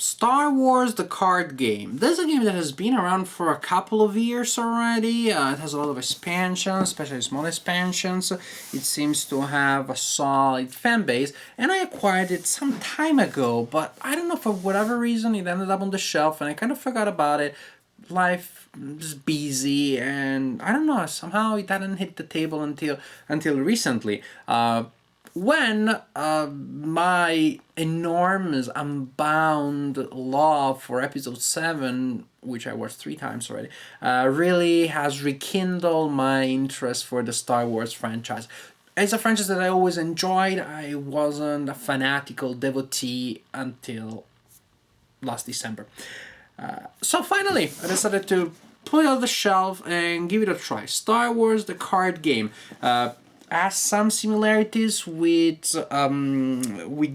Star Wars the card game. This is a game that has been around for a couple of years already. It has a lot of expansions, especially small expansions. It seems to have a solid fan base, and I acquired it some time ago, but I don't know, for whatever reason it ended up on the shelf and I kind of forgot about it. Life is busy, and I don't know, somehow it hadn't hit the table until recently. When my enormous, unbound love for Episode 7, which I watched 3 times already, really has rekindled my interest for the Star Wars franchise. It's a franchise that I always enjoyed. I wasn't a fanatical devotee until last December. So finally, I decided to put it on the shelf and give it a try. Star Wars the card game. Has some similarities with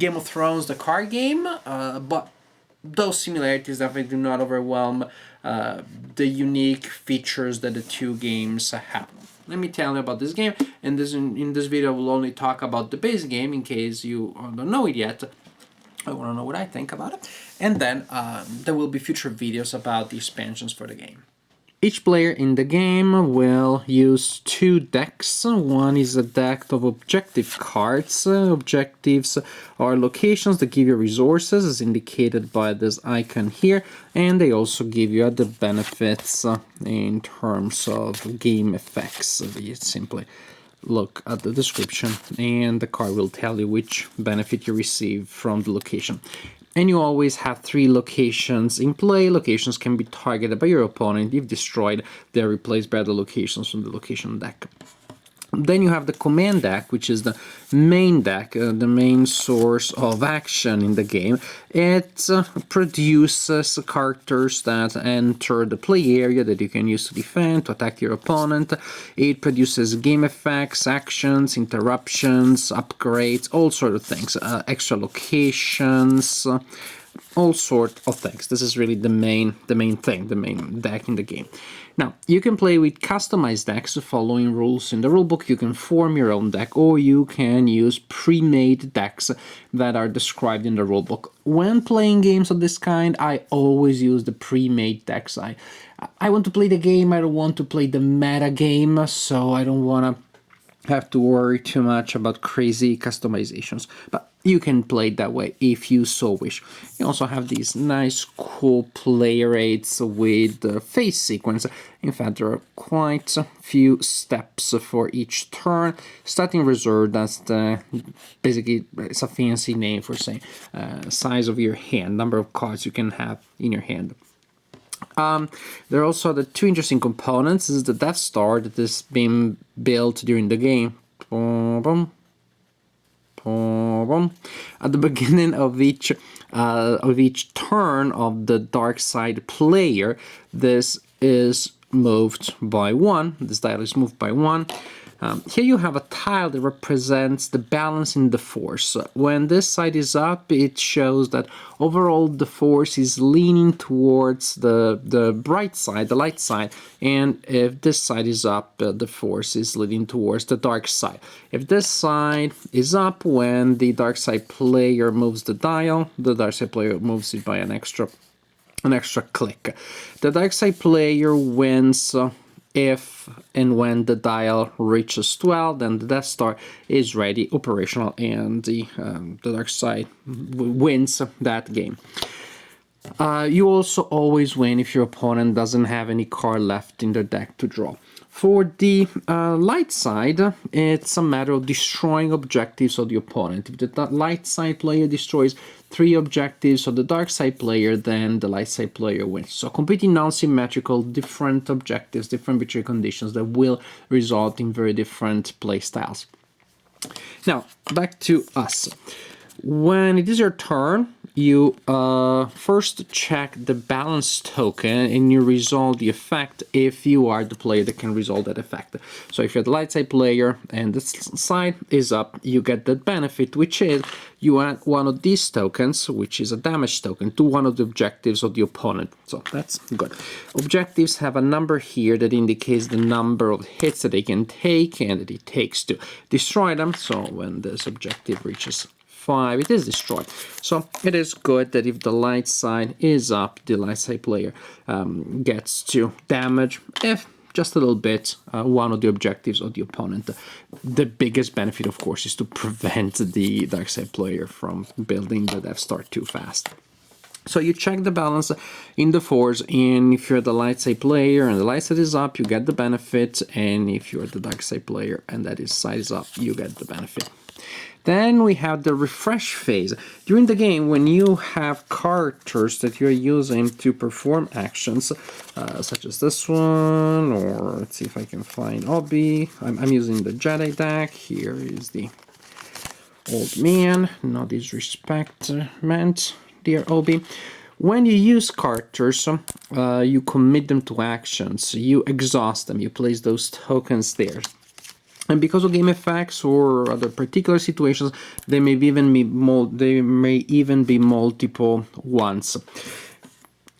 Game of Thrones, the card game, but those similarities definitely do not overwhelm the unique features that the two games have. Let me tell you about this game, and in this video I will only talk about the base game in case you don't know it yet. I want to know what I think about it, and then there will be future videos about the expansions for the game. Each player in the game will use 2 decks. One is a deck of objective cards. Objectives are locations that give you resources, as indicated by this icon here, and they also give you other benefits in terms of game effects. You simply look at the description and the card will tell you which benefit you receive from the location. And you always have 3 locations in play. Locations can be targeted by your opponent. If destroyed, they're replaced by other locations from the location deck. Then you have the command deck, which is the main deck, the main source of action in the game. It produces characters that enter the play area that you can use to defend, to attack your opponent. It produces game effects, actions, interruptions, upgrades, all sort of things, extra locations, all sort of things. This is really the main thing, the main deck in the game. Now, you can play with customized decks following rules in the rulebook. You can form your own deck, or you can use pre-made decks that are described in the rulebook. When playing games of this kind, I always use the pre-made decks. I want to play the game, I don't want to play the meta game, so I don't want to have to worry too much about crazy customizations, but you can play it that way if you so wish. You also have these nice cool play rates with the phase sequence. In fact, there are quite a few steps for each turn. Starting reserve, that's basically it's a fancy name for saying size of your hand, number of cards you can have in your hand. There are also the 2 interesting components. This is the Death Star that is being built during the game. At the beginning of each turn of the dark side player, this is moved by 1. This dial is moved by 1. Here you have a tile that represents the balance in the force. When this side is up, it shows that overall the force is leaning towards the bright side, the light side, and if this side is up, the force is leaning towards the dark side. If this side is up, when the dark side player moves the dial, the dark side player moves it by an extra click. The dark side player wins if and when the dial reaches 12, then the Death Star is ready, operational, and the dark side wins that game. You also always win if your opponent doesn't have any card left in their deck to draw. For the light side, it's a matter of destroying objectives of the opponent. If the light side player destroys 3 objectives of the dark side player, then the light side player wins. So completely non-symmetrical, different objectives, different victory conditions that will result in very different play styles. Now, back to us. When it is your turn, you first check the balance token and you resolve the effect if you are the player that can resolve that effect. So if you're the light side player and the side is up, you get that benefit, which is you add one of these tokens, which is a damage token, to one of the objectives of the opponent. So that's good. Objectives have a number here that indicates the number of hits that they can take and that it takes to destroy them. So when this objective reaches 5, it is destroyed. So it is good that if the light side is up, the light side player gets to damage, if just a little bit, one of the objectives of the opponent. The biggest benefit, of course, is to prevent the dark side player from building the Death Star too fast. So you check the balance in the force, and if you're the light side player and the light side is up, you get the benefit, and if you're the dark side player and that is side is up, you get the benefit. Then we have the refresh phase. During the game, when you have characters that you're using to perform actions, such as this one, or let's see if I can find Obi. I'm using the Jedi deck. Here is the old man. No disrespect meant, dear Obi. When you use characters, you commit them to actions. You exhaust them. You place those tokens there. And because of game effects or other particular situations, they may even be multiple ones.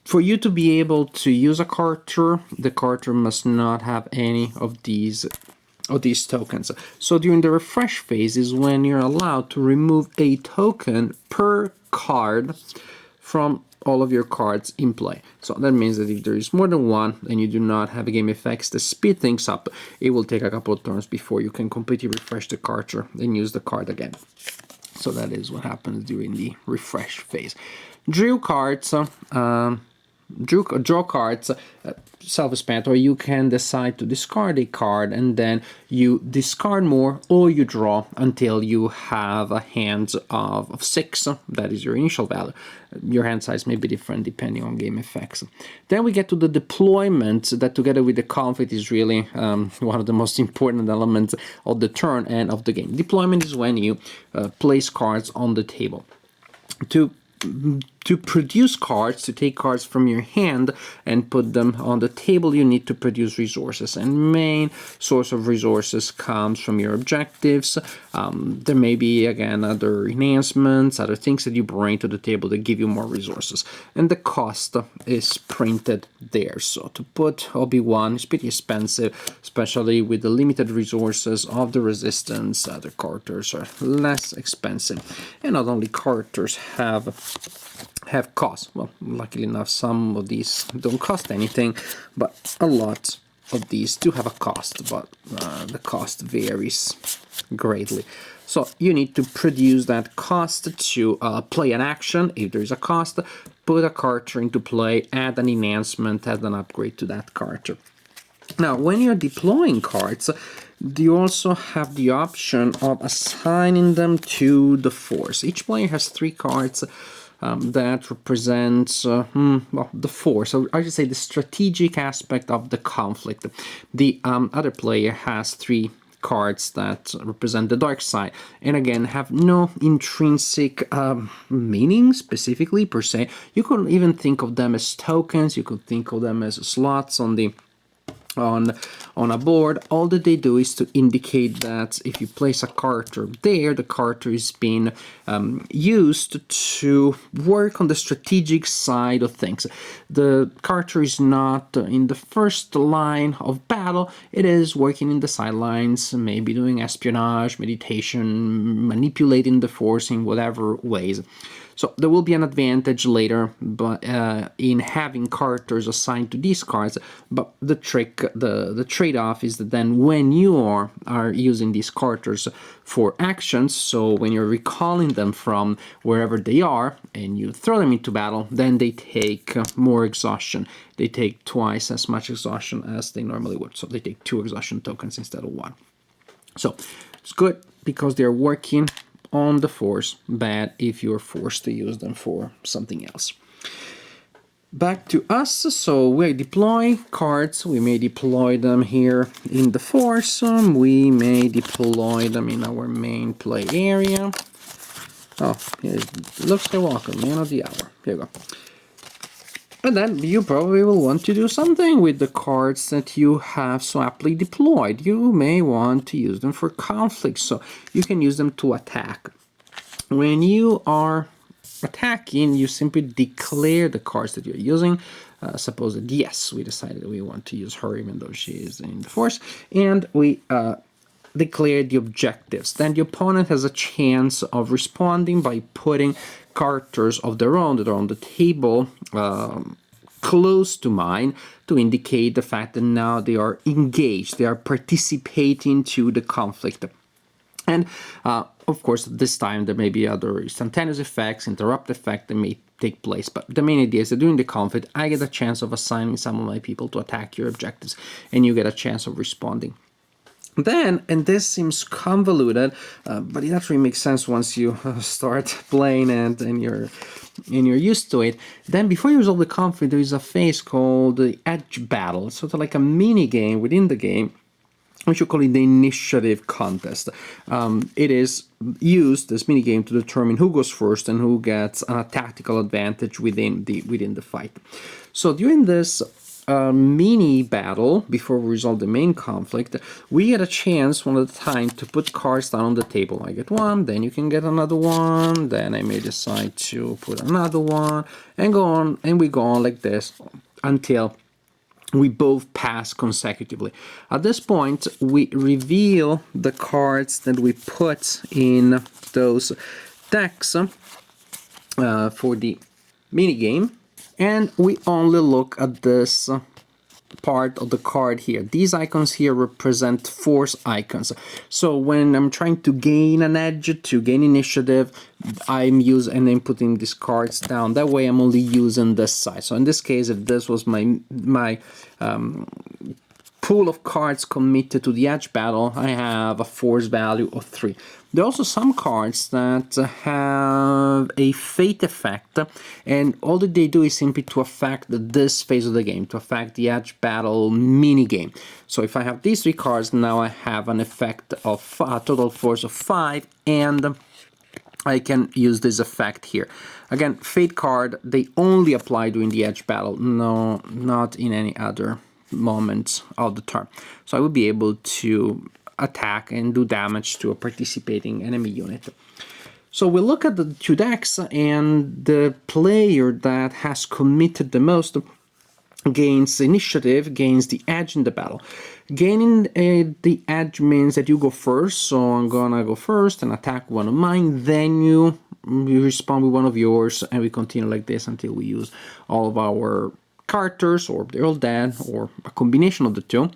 For you to be able to use a character, the character must not have any of these tokens. So during the refresh phase is when you're allowed to remove a token per card from all of your cards in play. So that means that if there is more than one and you do not have a game effects to speed things up, it will take a couple of turns before you can completely refresh the character and use the card again. So that is what happens during the refresh phase. Draw cards, self-explanatory. You can decide to discard a card and then you discard more or you draw until you have a hand of 6. That is your initial value. Your hand size may be different depending on game effects. Then we get to the deployment that together with the conflict is really one of the most important elements of the turn and of the game. Deployment is when you place cards on the table. To produce cards, to take cards from your hand and put them on the table, you need to produce resources. And main source of resources comes from your objectives. There may be, again, other enhancements, other things that you bring to the table that give you more resources. And the cost is printed there. So to put Obi-Wan is pretty expensive, especially with the limited resources of the Resistance. Other characters are less expensive. And not only characters have costs. Well, luckily enough, some of these don't cost anything, but a lot of these do have a cost, but the cost varies greatly. So you need to produce that cost to play an action. If there is a cost, put a character into play, add an enhancement, add an upgrade to that character. Now, when you're deploying cards, you also have the option of assigning them to the Force. Each player has 3 cards that represents the force, so I should say the strategic aspect of the conflict. The other player has 3 cards that represent the dark side, and again have no intrinsic meaning specifically per se. You could even think of them as tokens. You could think of them as slots on the on a board. All that they do is to indicate that if you place a character there, the character is being used to work on the strategic side of things. The character is not in the first line of battle, it is working in the sidelines, maybe doing espionage, meditation, manipulating the force in whatever ways. So there will be an advantage later, but in having characters assigned to these cards. But the trade-off is that then when you are using these characters for actions, so when you're recalling them from wherever they are and you throw them into battle, then they take more exhaustion. They take twice as much exhaustion as they normally would. So they take 2 exhaustion tokens instead of 1. So it's good because they're working on the force, bad if you're forced to use them for something else. Back to us, so we deploy cards, we may deploy them here in the force, we may deploy them in our main play area. Oh, here's Luke Skywalker, man of the hour. Here you go. And then you probably will want to do something with the cards that you have so aptly deployed. You may want to use them for conflict, so you can use them to attack. When you are attacking, you simply declare the cards that you're using. Suppose that, yes, we decided that we want to use her even though she is in the force, and we declare the objectives. Then the opponent has a chance of responding by putting characters of their own that are on the table close to mine to indicate the fact that now they are engaged, they are participating to the conflict. And of course, this time there may be other instantaneous effects, interrupt effect that may take place. But the main idea is that during the conflict, I get a chance of assigning some of my people to attack your objectives, and you get a chance of responding. Then, and this seems convoluted, but it actually makes sense once you start playing it and you're used to it. Then, before you resolve the conflict, there is a phase called the Edge Battle, sort of like a mini game within the game. We should call it the initiative contest. It is used, this mini game, to determine who goes first and who gets a tactical advantage within the fight. So during this mini battle, before we resolve the main conflict, we get a chance one at a time to put cards down on the table. I get one, then you can get another one, then I may decide to put another one, and go on, and we go on like this until we both pass consecutively. At this point, we reveal the cards that we put in those decks for the mini game, and we only look at this part of the card here. These icons here represent force icons. So when I'm trying to gain an edge, to gain initiative, I'm putting these cards down. That way I'm only using this side. So in this case, if this was my pool of cards committed to the edge battle, I have a force value of 3. There are also some cards that have a fate effect, and all that they do is simply to affect this phase of the game, to affect the edge battle mini game. So if I have these 3 cards, now I have an effect of a total force of 5, and I can use this effect here. Again, fate card, they only apply during the edge battle, no, not in any other moments of the turn. So I would be able to attack and do damage to a participating enemy unit. So we look at the 2 decks, and the player that has committed the most gains initiative, gains the edge in the battle. Gaining the edge means that you go first, so I'm gonna go first and attack one of mine, then you respond with one of yours, and we continue like this until we use all of our characters, or they're all dead, or a combination of the two.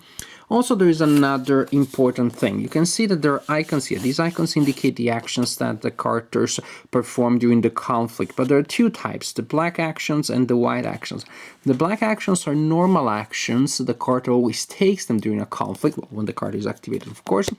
Also, there is another important thing. You can see that there are icons here. These icons indicate the actions that the characters perform during the conflict, but there are 2 types, the black actions and the white actions. The black actions are normal actions. The character always takes them during a conflict, when the card is activated, of course.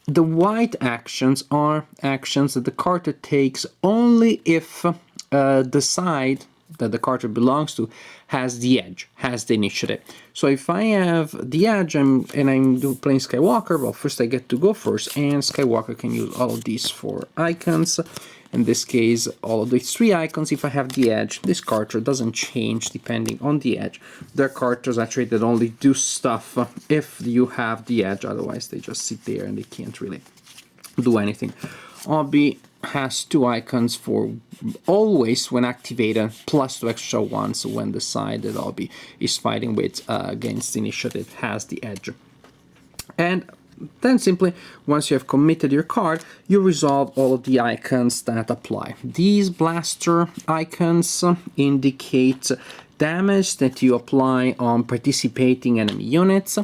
The white actions are actions that the character takes only if the side that the character belongs to has the edge, has the initiative. So if I have the edge and I'm playing Skywalker, well, first I get to go first, and Skywalker can use all of these 4 icons. In this case, all of these 3 icons, if I have the edge, this character doesn't change depending on the edge. There are characters actually that only do stuff if you have the edge, otherwise they just sit there and they can't really do anything. Obi has 2 icons for always when activated, plus 2 extra ones when the side that Obi is fighting with against initiative has the edge. And then simply, once you have committed your card, you resolve all of the icons that apply. These blaster icons indicate damage that you apply on participating enemy units.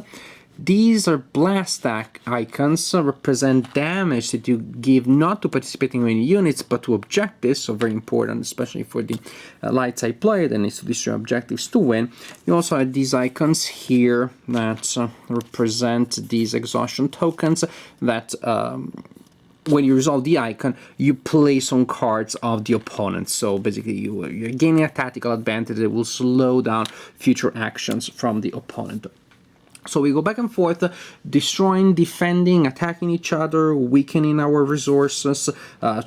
These are blast icons, represent damage that you give not to participating enemy units but to objectives, so very important, especially for the light side player that needs to destroy objectives to win. You also have these icons here that represent these exhaustion tokens that when you resolve the icon, you place on cards of the opponent. So basically you're gaining a tactical advantage that will slow down future actions from the opponent. So we go back and forth, destroying, defending, attacking each other, weakening our resources,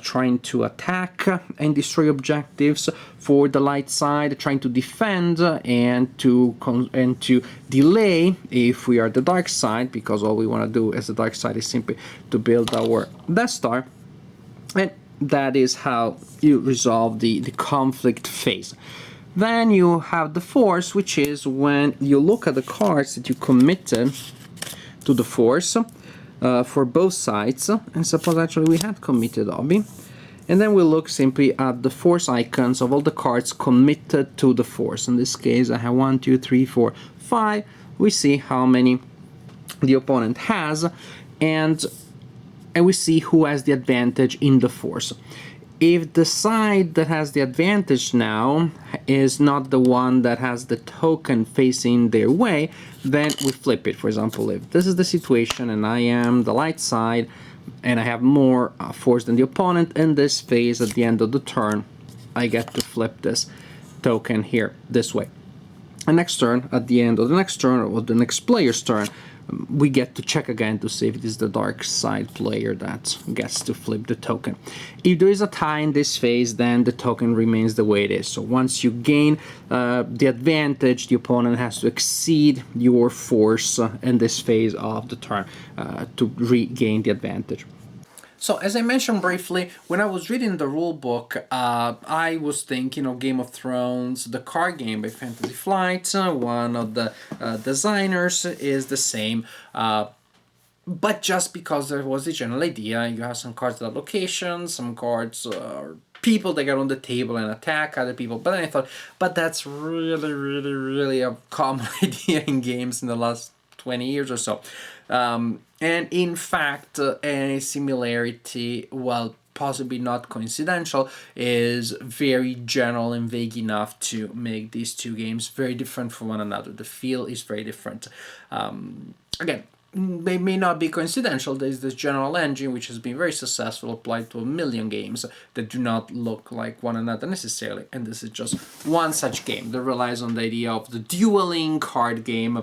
trying to attack and destroy objectives for the light side, trying to defend and to delay if we are the dark side, because all we want to do as the dark side is simply to build our Death Star. And that is how you resolve the conflict phase. Then you have the force, which is when you look at the cards that you committed to the force. for both sides. And suppose actually we had committed hobby. And then we look simply at the force icons of all the cards committed to the force. In this case, I have 1, 2, 3, 4, 5. We see how many the opponent has, and we see who has the advantage in the force. If the side that has the advantage now is not the one that has the token facing their way, then we flip it. For example, if this is the situation and I am the light side, and I have more force than the opponent, in this phase at the end of the turn I get to flip this token here this way. And next turn, at the end of the next turn or the next player's turn, we get to check again to see if it is the dark side player that gets to flip the token. If there is a tie in this phase, then the token remains the way it is. So once you gain the advantage, the opponent has to exceed your force in this phase of the turn to regain the advantage. So, as I mentioned briefly, when I was reading the rule book, I was thinking of Game of Thrones, the card game by Fantasy Flight. One of the designers is the same. But just because there was the general idea, you have some cards that have locations, some cards are people that get on the table and attack other people. But then I thought, but that's really a common idea in games in the last 20 years or so. And in fact, any similarity, well, possibly not coincidental, is very general and vague enough to make these two games very different from one another. The feel is very different. Again, they may not be coincidental. There's this general engine which has been very successful, applied to a million games that do not look like one another necessarily, and this is just one such game that relies on the idea of the dueling card game,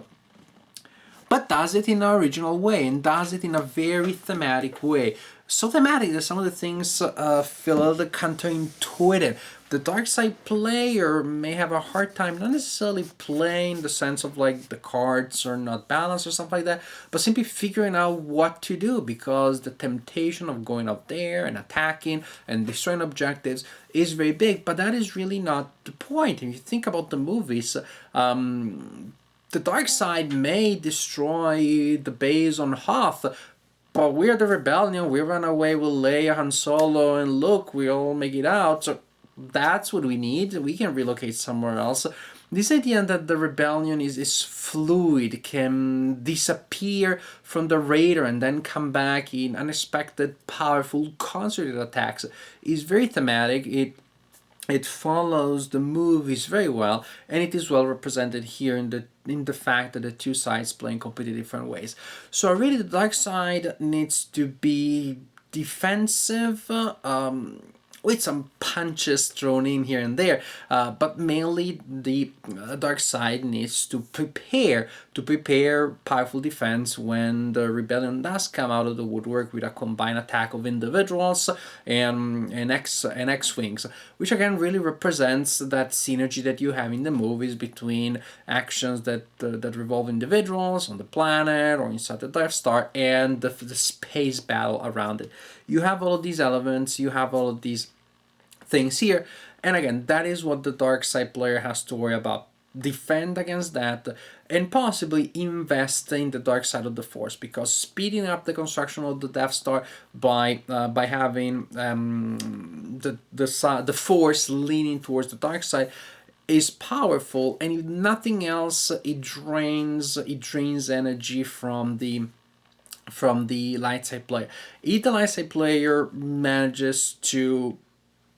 but does it in an original way and does it in a very thematic way. So thematic that some of the things feel a little counterintuitive. The dark side player may have a hard time not necessarily playing the sense of like the cards are not balanced or something like that, but simply figuring out what to do, because the temptation of going up there and attacking and destroying objectives is very big. But that is really not the point. If you think about the movies, the dark side may destroy the base on Hoth, but we're the rebellion, we run away with Leia, Han Solo, and Luke, we all make it out, so that's what we need. We can relocate somewhere else. This idea that the rebellion is fluid, can disappear from the radar and then come back in unexpected, powerful, concerted attacks is very thematic. It follows the movies very well, and it is well represented here in the fact that the two sides play in completely different ways. So really the dark side needs to be defensive, with some punches thrown in here and there, but mainly the dark side needs to prepare powerful defense when the rebellion does come out of the woodwork with a combined attack of individuals and X-wings, which again really represents that synergy that you have in the movies between actions that revolve individuals on the planet or inside the Death Star and the space battle around it. You have all of these elements, you have all of these things here, and again, that is what the dark side player has to worry about. Defend against that and possibly invest in the dark side of the force, because speeding up the construction of the Death Star by having the force leaning towards the dark side is powerful, and if nothing else, it drains energy from the light side player. If the light side player manages to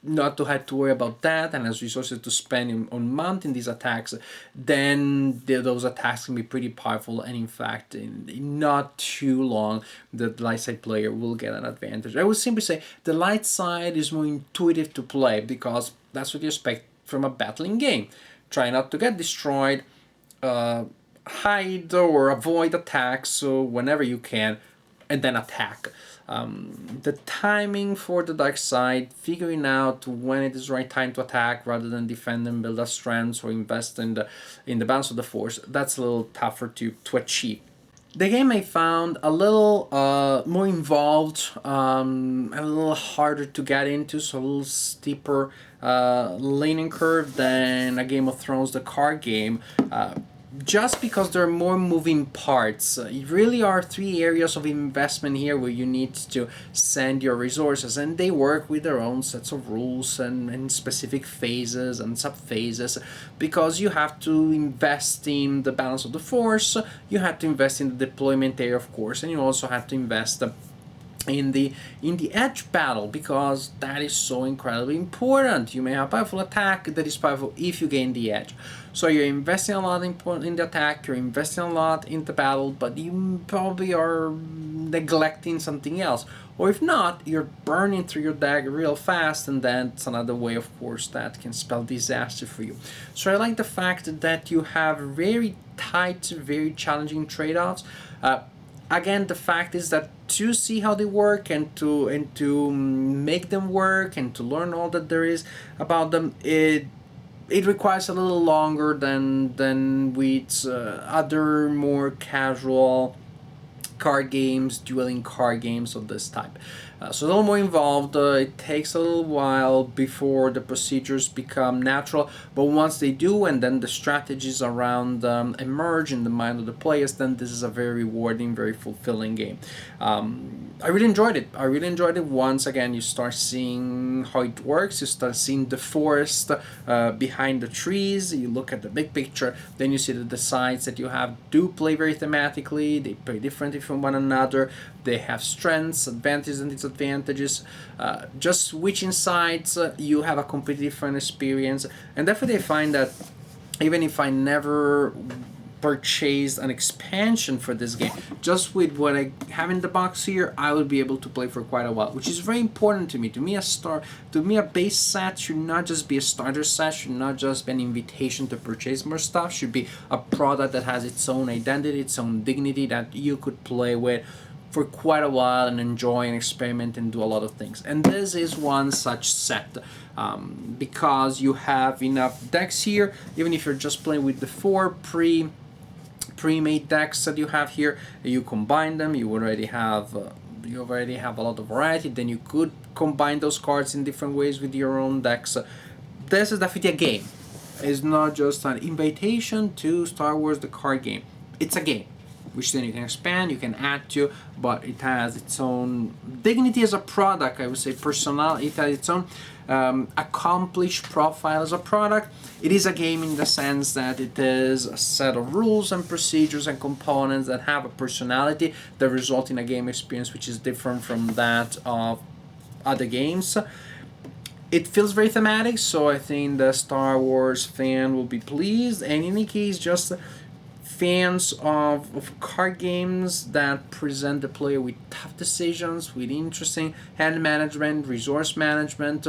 not to have to worry about that and has resources to spend on mounting these attacks, then those attacks can be pretty powerful, and in fact in not too long the light side player will get an advantage. I would simply say the light side is more intuitive to play, because that's what you expect from a battling game. Try not to get destroyed, hide or avoid attacks whenever you can, and then attack. The timing for the dark side, figuring out when it is the right time to attack rather than defend and build up strengths or invest in the balance of the force, that's a little tougher to achieve. The game I found a little more involved, a little harder to get into, so a little steeper learning curve than a Game of Thrones, the card game. just because there are more moving parts. Really are three areas of investment here where you need to send your resources, and they work with their own sets of rules and specific phases and sub-phases, because you have to invest in the balance of the force, you have to invest in the deployment area, of course, and you also have to invest in the edge battle, because that is so incredibly important. You may have powerful attack that is powerful if you gain the edge. So you're investing a lot in the attack, you're investing a lot in the battle, but you probably are neglecting something else. Or if not, you're burning through your deck real fast, and then it's another way, of course, that can spell disaster for you. So I like the fact that you have very tight, very challenging trade-offs. Again, the fact is that to see how they work and to make them work and to learn all that there is about them, it requires a little longer than with other more casual card games, dueling card games of this type. So a little more involved. It takes a little while before the procedures become natural, but once they do, and then the strategies around emerge in the mind of the players, then this is a very rewarding, very fulfilling game. I really enjoyed it. I really enjoyed it. Once again, you start seeing how it works. You start seeing the forest behind the trees. You look at the big picture. Then you see that the sides that you have do play very thematically. They play differently from one another. They have strengths, advantages, and disadvantages. Just switching sides, you have a completely different experience. And definitely I find that even if I never purchased an expansion for this game, just with what I have in the box here, I will be able to play for quite a while, which is very important to me. To me, a base set should not just be a starter set, should not just be an invitation to purchase more stuff, should be a product that has its own identity, its own dignity, that you could play with for quite a while and enjoy and experiment and do a lot of things. And this is one such set, because you have enough decks here. Even if you're just playing with the four pre-made decks that you have here, you combine them, you already have a lot of variety. Then you could combine those cards in different ways with your own decks. This is definitely a game. It's not just an invitation to Star Wars the card game. It's a game, which then you can expand, you can add to, but it has its own dignity as a product. I would say personality. It has its own accomplished profile as a product. It is a game in the sense that it is a set of rules and procedures and components that have a personality that result in a game experience which is different from that of other games. It feels very thematic, so I think the Star Wars fan will be pleased. And in any case, just fans of card games that present the player with tough decisions, with interesting hand management, resource management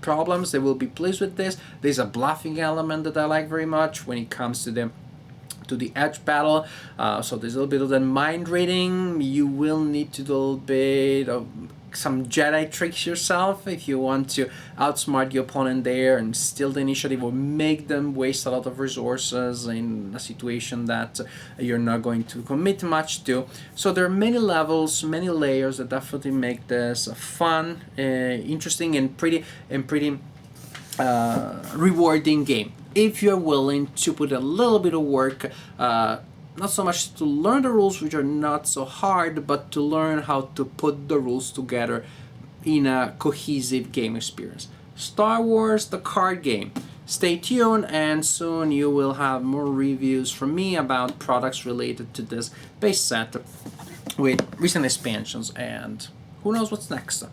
problems, they will be pleased with this. There's a bluffing element that I like very much when it comes to the edge battle. So there's a little bit of the mind reading. You will need to do a little bit of some Jedi tricks yourself if you want to outsmart your opponent there and steal the initiative or make them waste a lot of resources in a situation that you're not going to commit much to. So there are many levels, many layers that definitely make this a fun, interesting, and pretty rewarding game if you're willing to put a little bit of work. Not so much to learn the rules, which are not so hard, but to learn how to put the rules together in a cohesive game experience. Star Wars, the card game. Stay tuned, and soon you will have more reviews from me about products related to this base set with recent expansions, and who knows what's next.